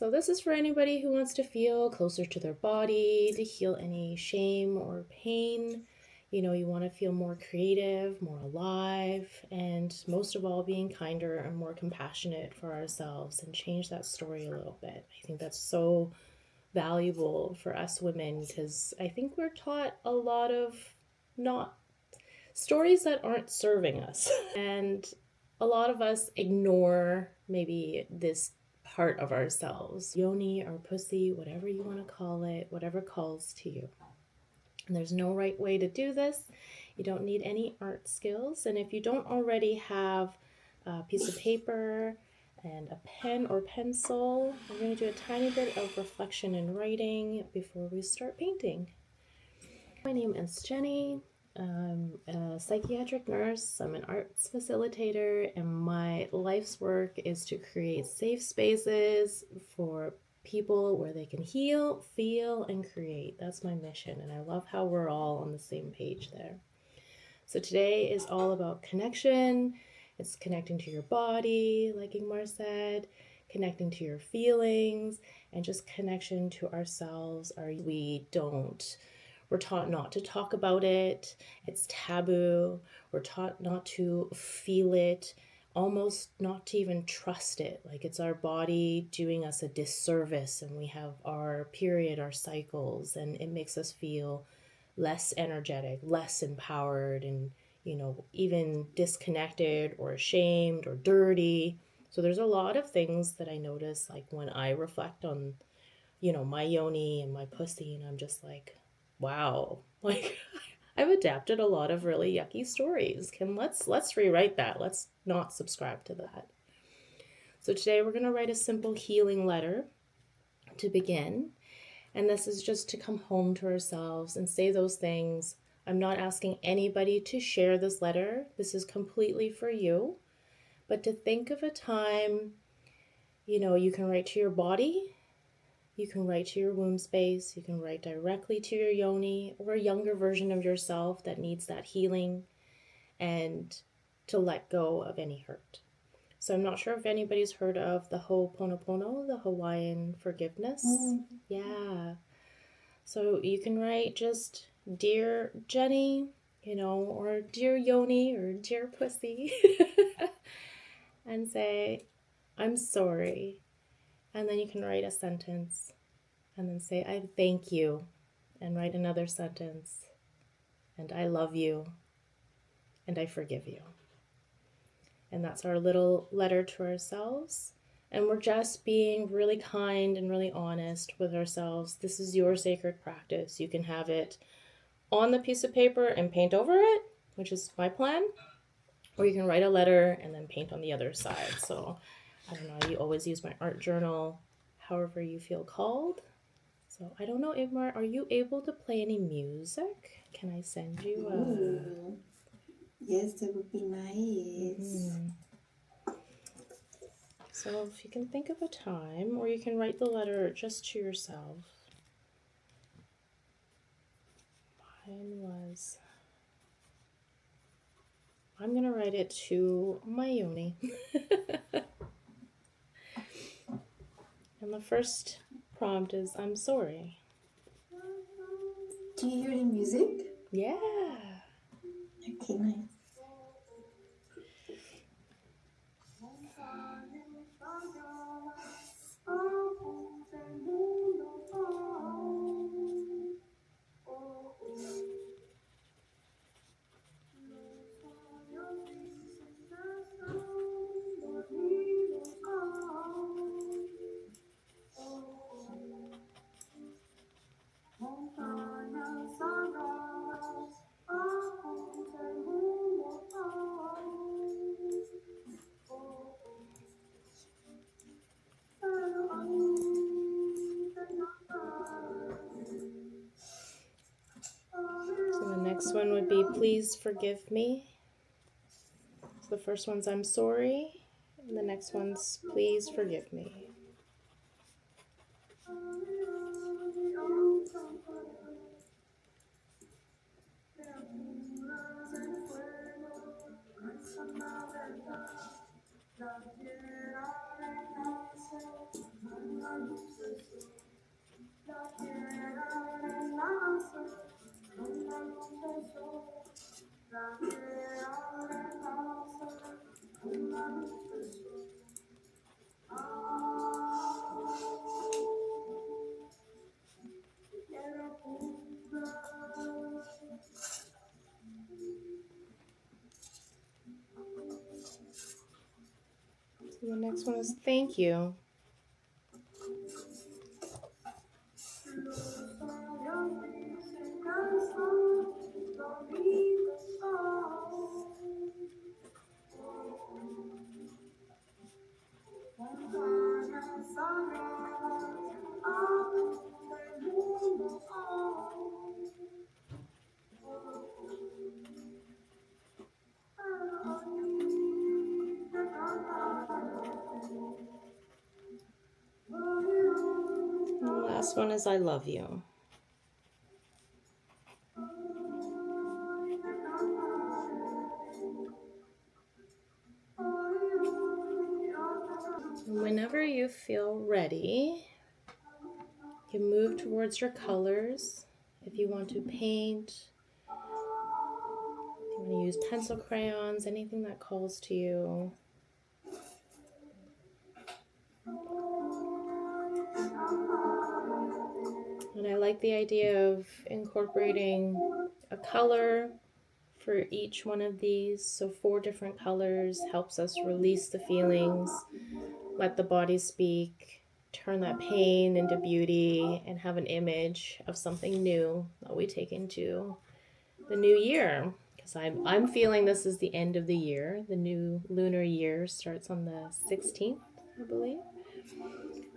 So this is for anybody who wants to feel closer to their body, to heal any shame or pain. You know, you want to feel more creative, more alive, and most of all, being kinder and more compassionate for ourselves and change that story a little bit. I think that's so valuable for us women because I think we're taught a lot of not stories that aren't serving us. And a lot of us ignore maybe this part of ourselves, yoni or pussy, whatever you want to call it, whatever calls to you. And there's no right way to do this. You don't need any art skills. And if you don't already have a piece of paper and a pen or pencil, we're going to do a tiny bit of reflection and writing before we start painting. My name is Jenny. I'm a psychiatric nurse, I'm an arts facilitator, and my life's work is to create safe spaces for people where they can heal, feel, and create. That's my mission, and I love how we're all on the same page there. So today is all about connection. It's connecting to your body, like Ingmar said, connecting to your feelings, and just connection to ourselves. We're taught not to talk about it. It's taboo. We're taught not to feel it, almost not to even trust it. Like it's our body doing us a disservice, and we have our period, our cycles, and it makes us feel less energetic, less empowered, and, you know, even disconnected or ashamed or dirty. So there's a lot of things that I notice, like when I reflect on, you know, my yoni and my pussy, and I'm just like, wow, like I've adapted a lot of really yucky stories. Let's rewrite that. Let's not subscribe to that. So today we're going to write a simple healing letter to begin. And this is just to come home to ourselves and say those things. I'm not asking anybody to share this letter. This is completely for you. But to think of a time, you know, you can write to your body. You can write to your womb space, you can write directly to your yoni or a younger version of yourself that needs that healing and to let go of any hurt. So I'm not sure if anybody's heard of the oponopono, the Hawaiian forgiveness. Yeah. So you can write just Dear Jenny, you know, or Dear Yoni or Dear Pussy and say, I'm sorry. And then you can write a sentence and then say, I thank you, and write another sentence, and I love you, and I forgive you. And that's our little letter to ourselves. And we're just being really kind and really honest with ourselves. This is your sacred practice. You can have it on the piece of paper and paint over it, which is my plan, or you can write a letter and then paint on the other side. So I don't know, you always use my art journal, however you feel called. So I don't know, Igmar, are you able to play any music? Can I send you Ooh. Yes, that would be nice. So if you can think of a time, or you can write the letter just to yourself. I'm going to write it to my yoni. And the first prompt is, I'm sorry. Do you hear the music? Yeah. Okay, nice. So the next one would be, please forgive me. So the first one's, I'm sorry. And the next one's, please forgive me. So the next one is thank you. And the last one is I love you. And whenever you feel ready, you can move towards your colors. If you want to paint, if you want to use pencil crayons, anything that calls to you. And I like the idea of incorporating a color for each one of these. So 4 different colors helps us release the feelings, let the body speak, turn that pain into beauty, and have an image of something new that we take into the new year. Because I'm feeling this is the end of the year. The new lunar year starts on the 16th, I believe.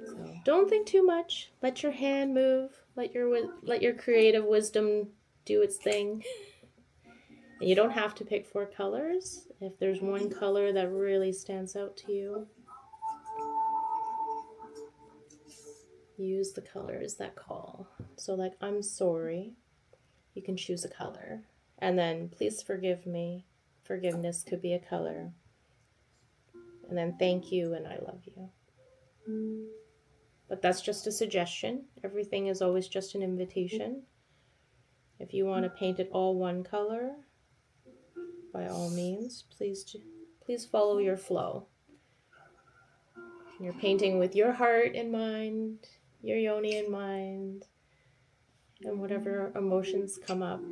So don't think too much. Let your hand move. Let your creative wisdom do its thing. And you don't have to pick 4 colors. If there's one color that really stands out to you, use the colors that call. So like I'm sorry, you can choose a color. And then please forgive me. Forgiveness could be a color. And then thank you and I love you. But that's just a suggestion. Everything is always just an invitation. If you want to paint it all one color, by all means, please follow your flow. You're painting with your heart in mind, your yoni in mind, and whatever emotions come up.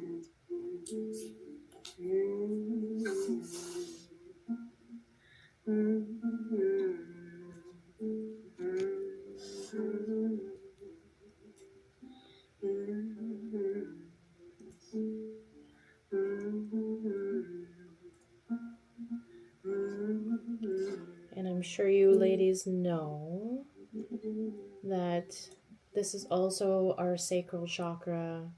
And I'm sure you ladies know that this is also our sacral chakra,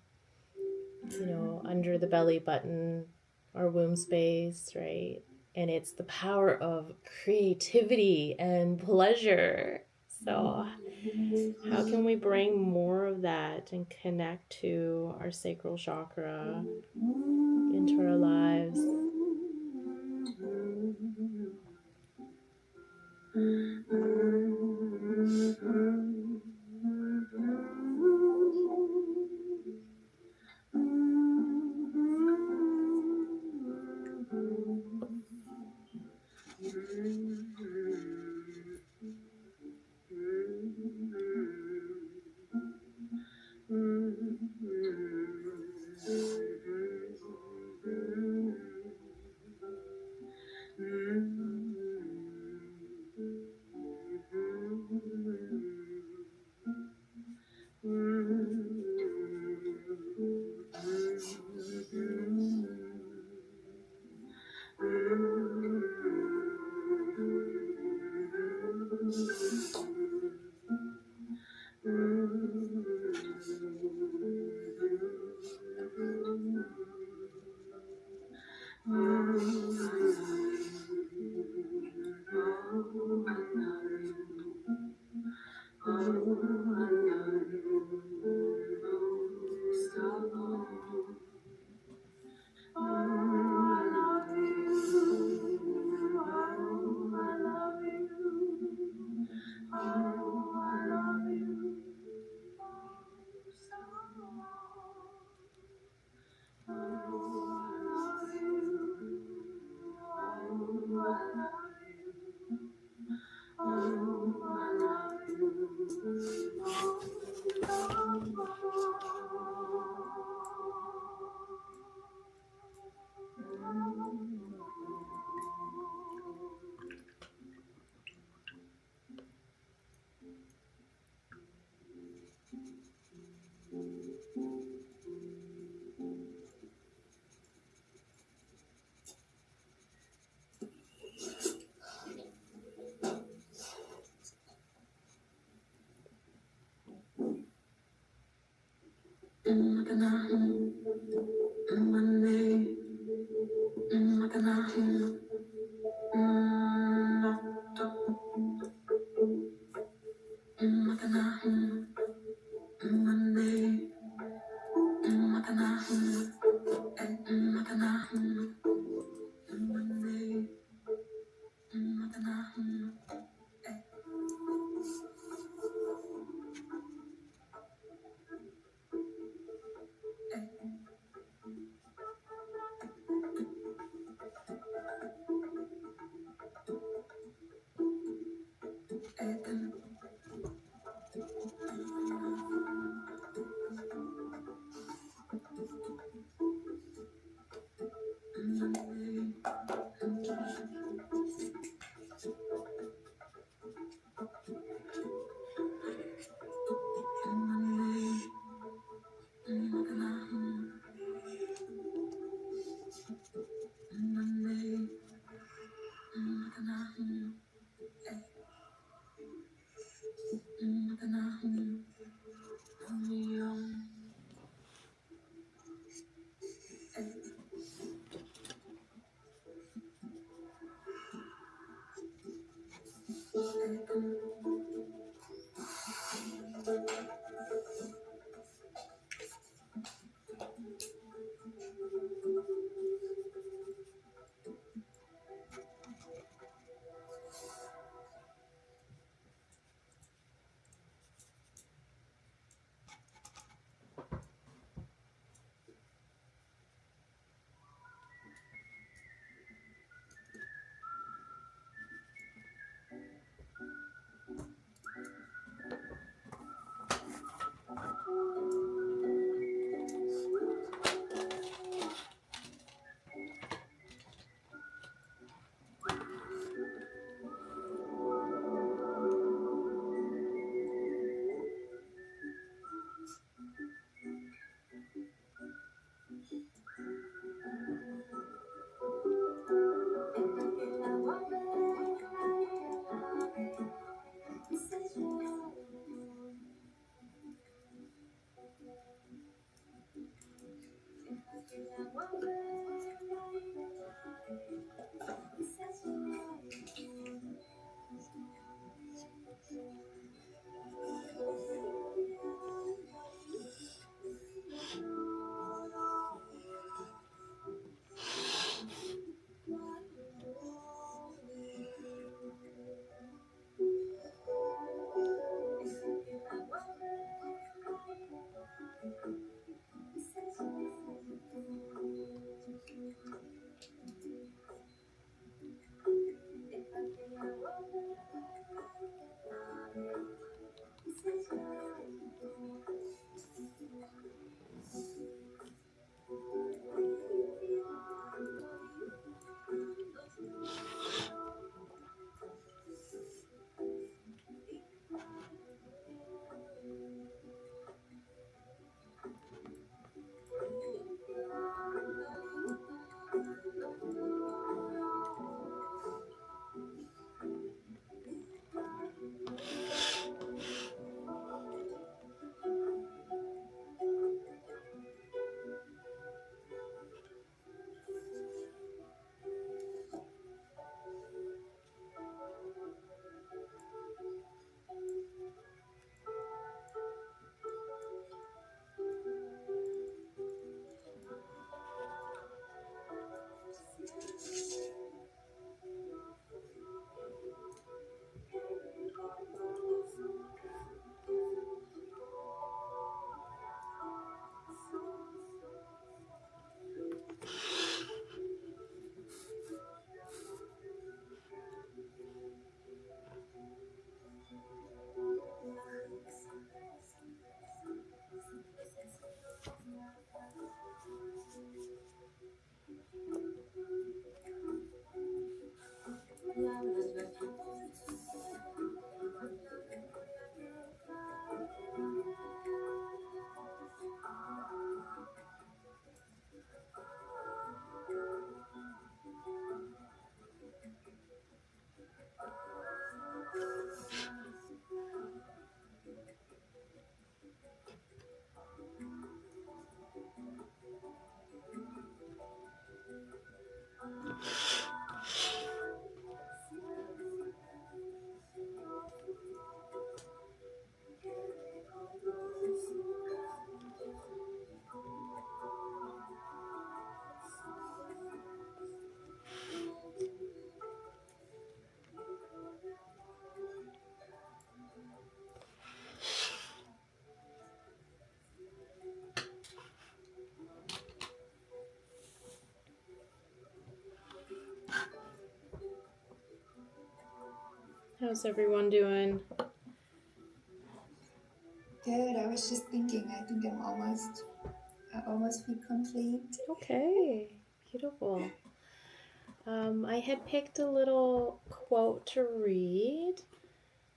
under the belly button, our womb space, right? And it's the power of creativity and pleasure. So how can we bring more of that and connect to our sacral chakra into our lives? How's everyone doing? Good. I was just thinking, I think I almost feel complete. Okay, beautiful. I had picked a little quote to read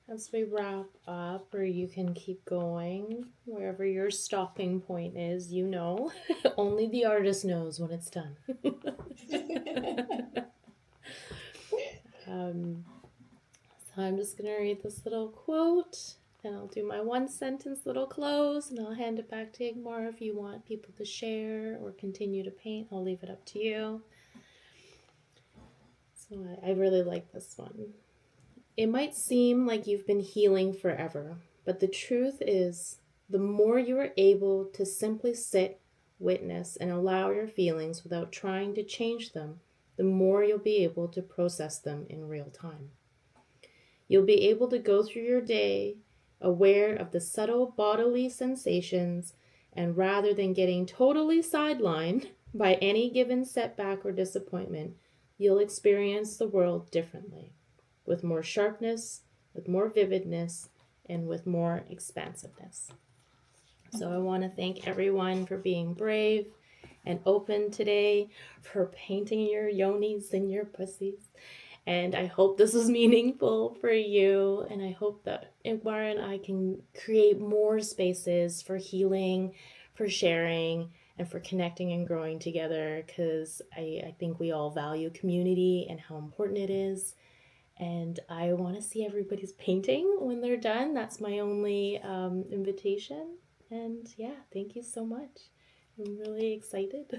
as we wrap up, or you can keep going wherever your stopping point is. You know, only the artist knows when it's done. So I'm just going to read this little quote, then I'll do my one sentence little close, and I'll hand it back to Igmar if you want people to share or continue to paint. I'll leave it up to you. So I really like this one. It might seem like you've been healing forever, but the truth is, the more you are able to simply sit, witness, and allow your feelings without trying to change them, the more you'll be able to process them in real time. You'll be able to go through your day aware of the subtle bodily sensations, and rather than getting totally sidelined by any given setback or disappointment, you'll experience the world differently, with more sharpness, with more vividness, and with more expansiveness. So I want to thank everyone for being brave and open today, for painting your yonis and your pussies. And I hope this was meaningful for you. And I hope that Igmar and I can create more spaces for healing, for sharing, and for connecting and growing together, because I think we all value community and how important it is. And I want to see everybody's painting when they're done. That's my only invitation. And yeah, thank you so much. I'm really excited.